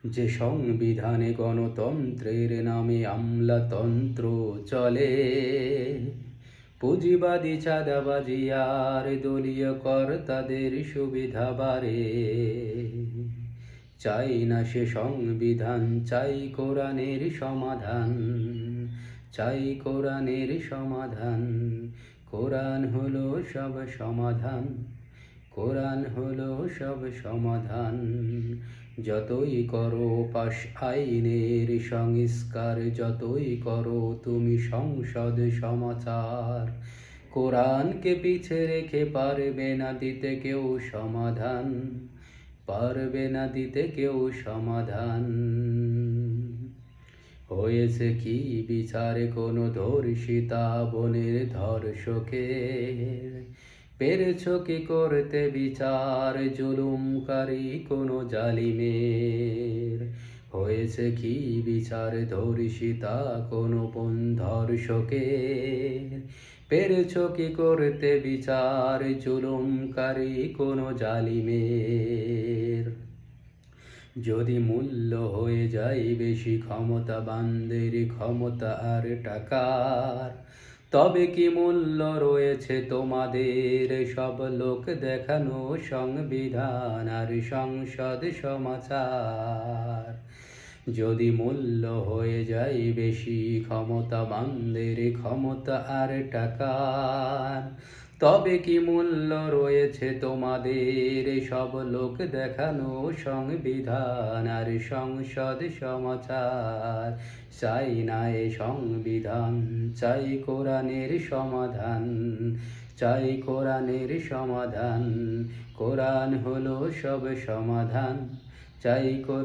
যে সংবিধানে গণতন্ত্রের নামে আমলাতন্ত্র চলে, পুঁজিবাদী চাঁদাবাজি আর দলীয় কর্তাদের সুবিধা বাড়ে। চাই না সে সংবিধান, চাই কোরআনের সমাধান, চাই কোরআনের সমাধান। কোরআন হলো সব সমাধান, কোরআন হলো সব সমাধান। যতই করো পাশ আইনের সংস্কার, যতই করো তুমি সংসদ সমাচার, কোরআনকে পিছে রেখে পারবে না দিতে কেউ সমাধান, পারবে না দিতে কেউ সমাধান। হয়েছে কি বিচারে কোনো ধর্ষিতা বোনের ধর্ষকের? পেরেছ কি করতে বিচার জুলুমকারী কোনো জালিমের? হয়েছে কি বিচার ধর্ষিতা কোনো বোন ধর্ষকের? পেরেছ কি করতে বিচার জুলুমকারী কোনো জালিমের? যদি মূল্য হয়ে যায় বেশি ক্ষমতাবানদের ক্ষমতা আর টাকার, তবে কি মূল্য রয়েছে তোমাদের সব লোক দেখানো সংবিধান আর সংসদ সমাচার? যদি মূল্য হয়ে যায় বেশি ক্ষমতাবানদের ক্ষমতা আর টাকার, তবে কি মূল্য রয়েছে তোমাদের সব লোক দেখানো সংবিধান আর সংসদ সমাচার? চাই না এ সংবিধান, চাই কোরআনের সমাধান, চাই কোরআনের সমাধান। কোরআন হলো সব সমাধান, চাই কোরআন।